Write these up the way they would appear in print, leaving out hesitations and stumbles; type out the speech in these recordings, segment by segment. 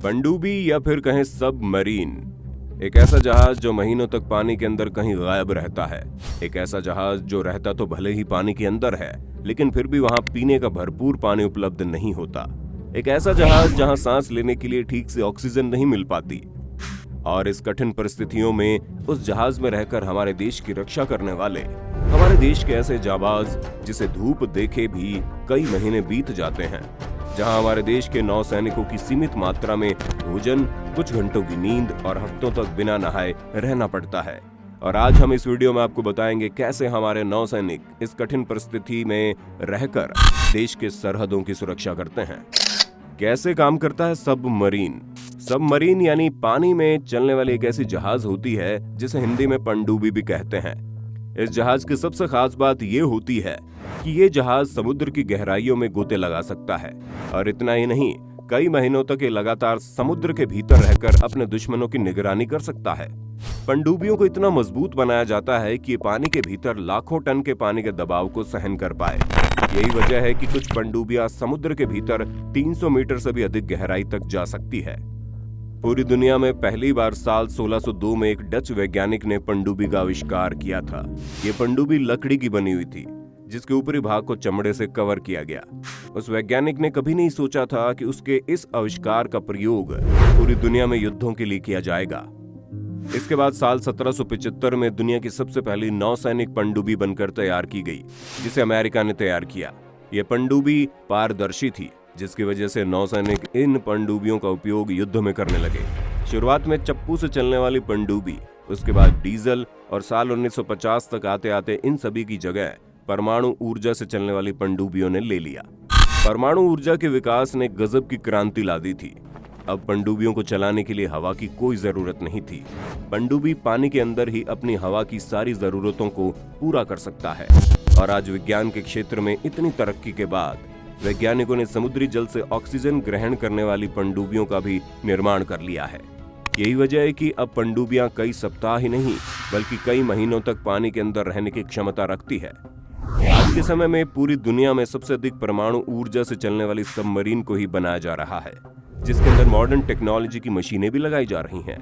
पनडुब्बी या फिर कहें सबमरीन, एक ऐसा जहाज जो महीनों तक पानी के अंदर कहीं गायब रहता है। एक ऐसा जहाज जो रहता तो भले ही पानी के अंदर है, लेकिन फिर भी वहां पीने का भरपूर पानी उपलब्ध नहीं होता। एक ऐसा जहाज जहां सांस लेने के लिए ठीक से ऑक्सीजन नहीं मिल पाती। और इस कठिन परिस्थितियों में उस जहाज में रहकर हमारे देश की रक्षा करने वाले हमारे देश के ऐसे जाबाज, जिसे धूप देखे भी कई महीने बीत जाते हैं, जहां हमारे देश के नौसैनिकों की सीमित मात्रा में भोजन, कुछ घंटों की नींद और हफ्तों तक बिना नहाए रहना पड़ता है। और आज हम इस वीडियो में आपको बताएंगे कैसे हमारे नौसैनिक इस कठिन परिस्थिति में रहकर देश के सरहदों की सुरक्षा करते हैं। कैसे काम करता है सबमरीन? सबमरीन यानी पानी में चलने वाली एक ऐसी जहाज होती है जिसे हिंदी में पनडुब्बी भी कहते हैं। इस जहाज की सबसे खास बात ये होती है कि ये जहाज समुद्र की गहराइयों में गोते लगा सकता है। और इतना ही नहीं, कई महीनों तक ये लगातार समुद्र के भीतर रहकर अपने दुश्मनों की निगरानी कर सकता है। पनडुब्बियों को इतना मजबूत बनाया जाता है कि ये पानी के भीतर लाखों टन के पानी के दबाव को सहन कर पाए। यही वजह है कि कुछ पनडुब्बियां समुद्र के भीतर 300 मीटर से भी अधिक गहराई तक जा सकती है। पूरी दुनिया में पहली बार साल 1602 में एक डच वैज्ञानिक ने पनडुब्बी का आविष्कार किया था। ये पनडुब्बी लकड़ी की बनी हुई थी, जिसके ऊपरी भाग को चमड़े से कवर किया गया। उस वैज्ञानिक ने कभी नहीं सोचा था कि उसके इस आविष्कार का प्रयोग पूरी दुनिया में युद्धों के लिए किया जाएगा। इसके बाद साल 1775 में दुनिया की सबसे पहली नौसैनिक पनडुब्बी बनकर तैयार की गई, जिसे अमेरिका ने तैयार किया। यह पनडुब्बी पारदर्शी थी, जिसकी वजह से नौसैनिक इन पनडुब्बियों का उपयोग युद्ध में करने लगे। शुरुआत में चप्पू से चलने वाली पनडुब्बी, उसके बाद डीजल, और साल 1950 तक आते आते इन सभी की जगह परमाणु ऊर्जा से चलने वाली पनडुब्बियों ने ले लिया। परमाणु ऊर्जा के विकास ने गजब की क्रांति ला दी थी। अब पनडुब्बियों को चलाने के लिए हवा की कोई जरूरत नहीं थी। पनडुब्बी पानी के अंदर ही अपनी हवा की सारी जरूरतों को पूरा कर सकता है। और आज विज्ञान के क्षेत्र में इतनी तरक्की के बाद वैज्ञानिकों ने समुद्री जल से ऑक्सीजन ग्रहण करने वाली पनडुब्बियों का भी निर्माण कर लिया है। यही वजह है कि अब पनडुब्बियां कई सप्ताह ही नहीं, बल्कि कई महीनों तक पानी के अंदर रहने की क्षमता रखती है। आज के समय में पूरी दुनिया में सबसे अधिक परमाणु ऊर्जा से चलने वाली सबमरीन को ही बनाया जा रहा है, जिसके अंदर मॉडर्न टेक्नोलॉजी की मशीनें भी लगाई जा रही हैं,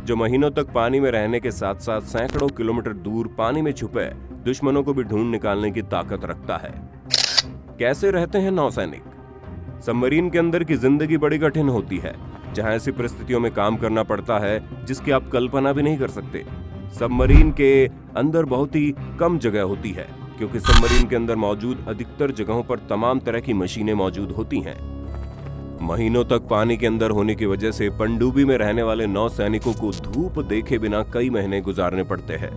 जो महीनों तक पानी में रहने के साथ साथ सैकड़ों किलोमीटर दूर पानी में छुपे दुश्मनों को भी ढूंढ निकालने की ताकत रखता है। कैसे रहते हैं नौसैनिक? सबमरीन के अंदर की जिंदगी बड़ी कठिन होती है, जहां ऐसी परिस्थितियों में काम करना पड़ता है जिसकी आप कल्पना भी नहीं कर सकते। सबमरीन के अंदर बहुत ही कम जगह होती है, क्योंकि सबमरीन के अंदर मौजूद अधिकतर जगहों पर तमाम तरह की मशीनें मौजूद होती हैं। महीनों तक पानी के अंदर होने की वजह से पनडुब्बी में रहने वाले नौसैनिकों को धूप देखे बिना कई महीने गुजारने पड़ते हैं।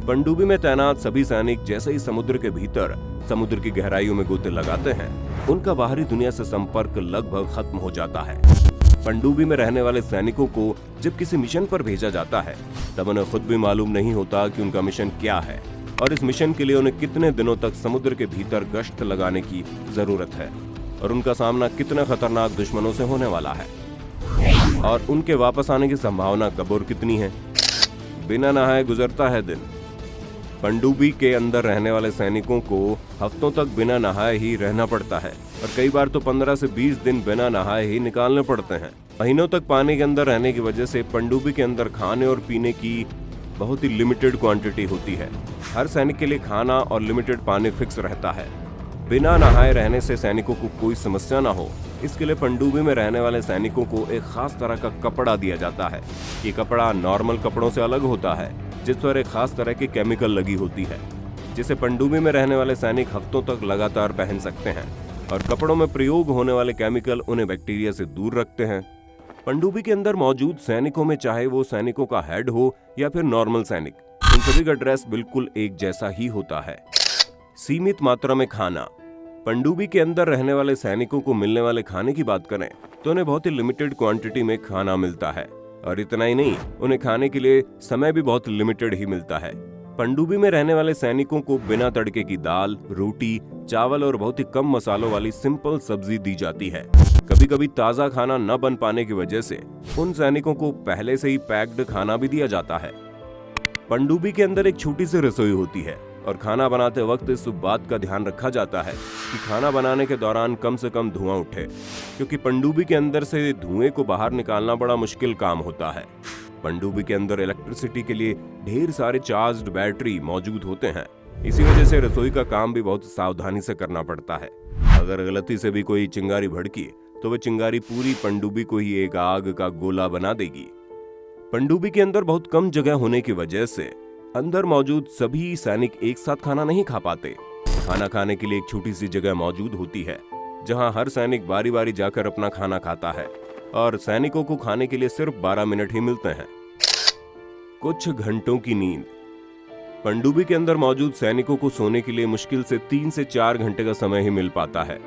पनडुब्बी में तैनात सभी सैनिक जैसे ही समुद्र के भीतर समुद्र की गहराइयों में गोते लगाते हैं, उनका बाहरी दुनिया से संपर्क लगभग खत्म हो जाता है। पनडुब्बी में रहने वाले सैनिकों को जब किसी मिशन पर भेजा जाता है, तब उन्हें खुद भी मालूम नहीं होता कि उनका मिशन क्या है और इस मिशन के लिए उन्हें कितने दिनों तक समुद्र के भीतर गश्त लगाने की जरूरत है, और उनका सामना कितना खतरनाक दुश्मनों से होने वाला है, और उनके वापस आने की संभावना कब और कितनी है। बिना नहाए गुजरता है दिन। पनडुब्बी के अंदर रहने वाले सैनिकों को हफ्तों तक बिना नहाए ही रहना पड़ता है, और कई बार तो 15 से 20 दिन बिना नहाए ही निकालने पड़ते हैं। महीनों तक पानी के अंदर रहने की वजह से पनडुब्बी के अंदर खाने और पीने की बहुत ही लिमिटेड क्वांटिटी होती है। हर सैनिक के लिए खाना और लिमिटेड पानी फिक्स रहता है। बिना नहाए रहने से सैनिकों को कोई समस्या ना हो, इसके लिए पनडुब्बी में रहने वाले सैनिकों को एक खास तरह का कपड़ा दिया जाता है। ये कपड़ा नॉर्मल कपड़ों से अलग होता है, जिस पर एक खास तरह की केमिकल लगी होती है, जिसे पनडुब्बी में रहने वाले सैनिक हफ्तों तक लगातार पहन सकते हैं। और कपड़ों में प्रयोग होने वाले केमिकल उन्हें बैक्टीरिया से दूर रखते हैं। पनडुब्बी के अंदर मौजूद सैनिकों में, चाहे वो सैनिकों का हेड हो या फिर नॉर्मल सैनिक, उन सभी का ड्रेस बिल्कुल एक जैसा ही होता है। सीमित मात्रा में खाना। पनडुब्बी के अंदर रहने वाले सैनिकों को मिलने वाले खाने की बात करें तो उन्हें बहुत ही लिमिटेड क्वांटिटी में खाना मिलता है, और इतना ही नहीं, उन्हें खाने के लिए समय भी बहुत लिमिटेड ही मिलता है। पनडुब्बी में रहने वाले सैनिकों को बिना तड़के की दाल, रोटी, चावल और बहुत ही कम मसालों वाली सिंपल सब्जी दी जाती है। कभी कभी ताज़ा खाना न बन पाने की वजह से उन सैनिकों को पहले से ही पैक्ड खाना भी दिया जाता है। पनडुब्बी के अंदर एक छोटी सी रसोई होती है और खाना बनाते वक्त इस बात का ध्यान रखा जाता है कि खाना बनाने के दौरान कम से कम धुआं उठे, क्योंकि पनडुब्बी के अंदर से धुएं को बाहर निकालना बड़ा मुश्किल काम होता है। पनडुब्बी के अंदर इलेक्ट्रिसिटी के लिए ढेर सारे चार्ज्ड बैटरी मौजूद होते हैं। इसी वजह से रसोई का काम भी बहुत सावधानी से करना पड़ता है। अगर गलती से भी कोई चिंगारी भड़की तो वह चिंगारी पूरी पनडुब्बी को ही एक आग का गोला बना देगी। पनडुब्बी के अंदर बहुत कम जगह होने की वजह से अंदर मौजूद सभी सैनिक एक साथ खाना नहीं खा पाते। खाना खाने के लिए एक छोटी सी जगह मौजूद होती है जहां हर सैनिक बारी बारी जाकर अपना खाना खाता है और सैनिकों को खाने के लिए सिर्फ 12 मिनट ही मिलते हैं। कुछ घंटों की नींद। पनडुब्बी के अंदर मौजूद सैनिकों को सोने के लिए मुश्किल से 3 से 4 घंटे का समय ही मिल पाता है।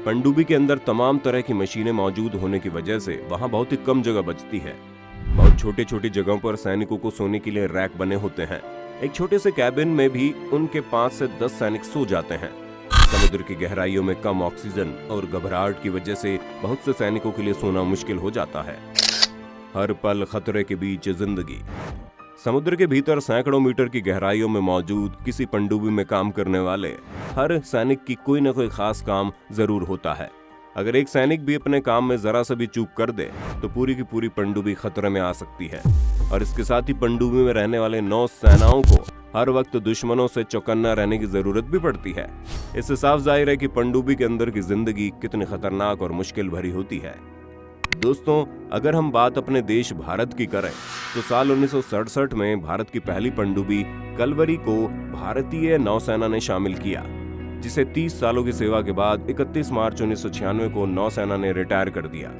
पनडुब्बी के अंदर तमाम तरह की मशीनें मौजूद होने की वजह से वहां बहुत ही कम जगह बचती है। बहुत छोटी छोटी जगहों पर सैनिकों को सोने के लिए रैक बने होते हैं। एक छोटे से कैबिन में भी उनके 5 से 10 सैनिक सो जाते हैं। समुद्र की गहराइयों में कम ऑक्सीजन और घबराहट की वजह से बहुत से सैनिकों के लिए सोना मुश्किल हो जाता है। हर पल खतरे के बीच जिंदगी। समुद्र के भीतर सैकड़ों मीटर की गहराइयों में मौजूद किसी पनडुब्बी में काम करने वाले हर सैनिक की कोई न कोई खास काम जरूर होता है। अगर एक सैनिक भी अपने काम में जरा सा भी चूक कर दे तो पूरी की पूरी पनडुब्बी खतरे में आ सकती है। और इसके साथ ही पनडुब्बी में रहने वाले 9 सेनाओं को हर वक्त दुश्मनों से चौकन्ना रहने की जरूरत भी पड़ती है। इससे साफ जाहिर है कि पनडुब्बी के अंदर की जिंदगी कितनी खतरनाक और मुश्किल भरी होती है। दोस्तों, अगर हम बात अपने देश भारत की करें तो साल 1967 में भारत की पहली पनडुब्बी कलवरी को भारतीय नौसेना ने शामिल किया, जिसे 30 सालों की सेवा के बाद 31 मार्च 1996 को नौसेना ने रिटायर कर दिया।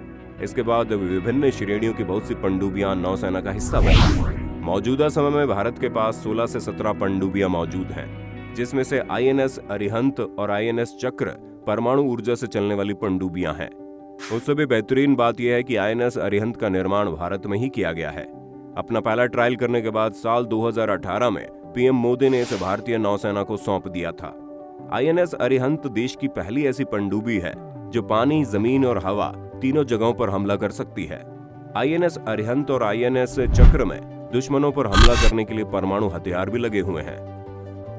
इसके बाद विभिन्न श्रेणियों की बहुत सी पनडुब्बियां नौसेना का हिस्सा बनी। मौजूदा समय में भारत के पास 16 से 17 पनडुब्बियां मौजूद हैं, जिसमें से INS अरिहंत और INS चक्र परमाणु ऊर्जा से चलने वाली पनडुब्बियां हैं। उससे भी बेहतरीन बात यह है कि INS अरिहंत का निर्माण भारत में ही किया गया है। अपना पहला ट्रायल करने के बाद साल 2018 में PM मोदी ने इसे भारतीय नौसेना को सौंप दिया था। INS अरिहंत देश की पहली ऐसी पनडुब्बी है जो पानी, जमीन और हवा तीनों जगहों पर हमला कर सकती है। INS अरिहंत और INS चक्र में दुश्मनों पर हमला करने के लिए परमाणु हथियार भी लगे हुए हैं।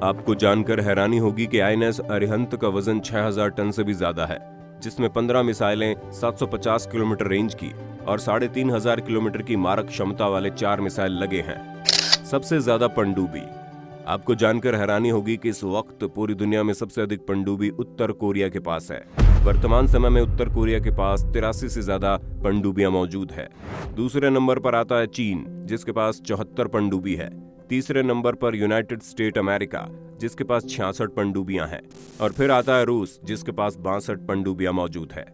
आपको जानकर हैरानी होगी कि INS अरिहंत का वजन 6000 टन से भी ज्यादा है, जिसमें 15 मिसाइलें 750 किलोमीटर रेंज की और 3500 किलोमीटर की मारक क्षमता वाले 4 मिसाइल लगे हैं। सबसे ज्यादा पनडुब्बी। आपको जानकर हैरानी होगी कि इस वक्त पूरी दुनिया में सबसे अधिक पनडुब्बी उत्तर कोरिया के पास है। वर्तमान समय में उत्तर कोरिया के पास 83 से ज्यादा पनडुब्बियां मौजूद है। दूसरे नंबर पर आता है चीन, जिसके पास 74 पनडुब्बी है। तीसरे नंबर पर यूनाइटेड स्टेट अमेरिका, जिसके पास 66 पनडुब्बियां हैं। और फिर आता है रूस, जिसके पास 62 पनडुब्बियां मौजूद है।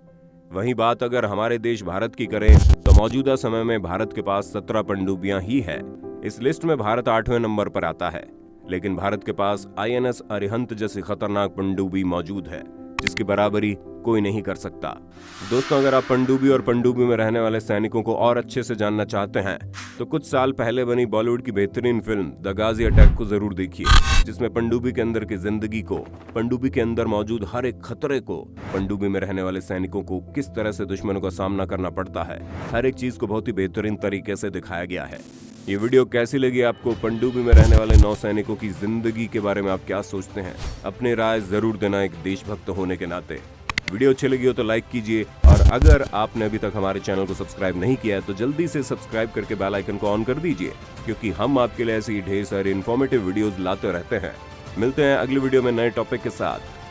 वहीं बात अगर हमारे देश भारत की करें तो मौजूदा समय में भारत के पास 17 पनडुब्बियां ही है। इस लिस्ट में भारत 8वें नंबर पर आता है, लेकिन भारत के पास INS अरिहंत जैसी खतरनाक पनडुब्बी मौजूद है, जिसकी बराबरी कोई नहीं कर सकता। दोस्तों, अगर आप पनडुब्बी और पनडुब्बी में रहने वाले सैनिकों को और अच्छे से जानना चाहते हैं तो कुछ साल पहले बनी बॉलीवुड की बेहतरीन फिल्म द गाजी अटैक को जरूर देखिए, जिसमें पनडुब्बी के अंदर की जिंदगी को, पनडुब्बी के अंदर मौजूद हर एक खतरे को, पनडुब्बी में रहने वाले सैनिकों को किस तरह से दुश्मनों का सामना करना पड़ता है, हर एक चीज को बहुत ही बेहतरीन तरीके से दिखाया गया है। ये वीडियो कैसी लगी आपको? पनडुब्बी में रहने वाले नौसैनिकों की जिंदगी के बारे में आप क्या सोचते हैं? अपनी राय जरूर देना एक देशभक्त होने के नाते। वीडियो अच्छी लगी हो तो लाइक कीजिए, और अगर आपने अभी तक हमारे चैनल को सब्सक्राइब नहीं किया है तो जल्दी से सब्सक्राइब करके बेल आइकन को ऑन कर दीजिए, क्योंकि हम आपके लिए ऐसी ढेर सारे इन्फॉर्मेटिव वीडियोस लाते रहते हैं। मिलते हैं अगली वीडियो में नए टॉपिक के साथ।